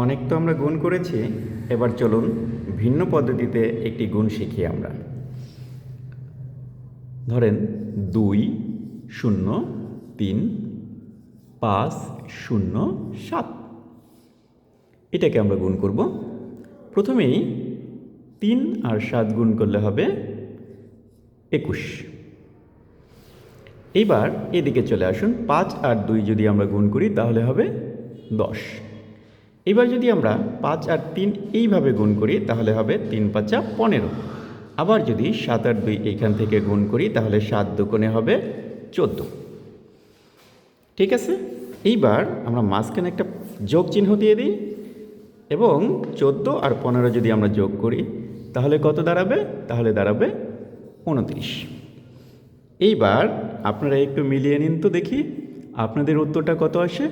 অনেক তো আমরা গুণ করেছি, এবার চলুন ভিন্ন পদ্ধতিতে একটি গুণ শিখি আমরা। ধরেন 2 0 3 5 0 7, এটাকে আমরা গুণ করব। প্রথমেই 3 আর 7 গুণ করলে হবে 21। এবার এদিকে চলে আসুন, 5 আর 2 যদি আমরা গুণ করি তাহলে হবে 10। এবার যদি আমরা 5 আর 3 এইভাবে গুণ করি তাহলে হবে 3 5 15। আবার যদি 7 আর 2 এইখান থেকে গুণ করি তাহলে 7 দুগুণে হবে 14। ঠিক আছে, এইবার আমরা মাঝখানে একটা যোগ চিহ্ন দিয়ে দিই এবং 14 আর 15 যদি আমরা যোগ করি তাহলে কত দাঁড়াবে? তাহলে দাঁড়াবে 29। এইবার আপনারা একটু মিলিয়ে নিন তো দেখি আপনাদের উত্তরটা কত আসে।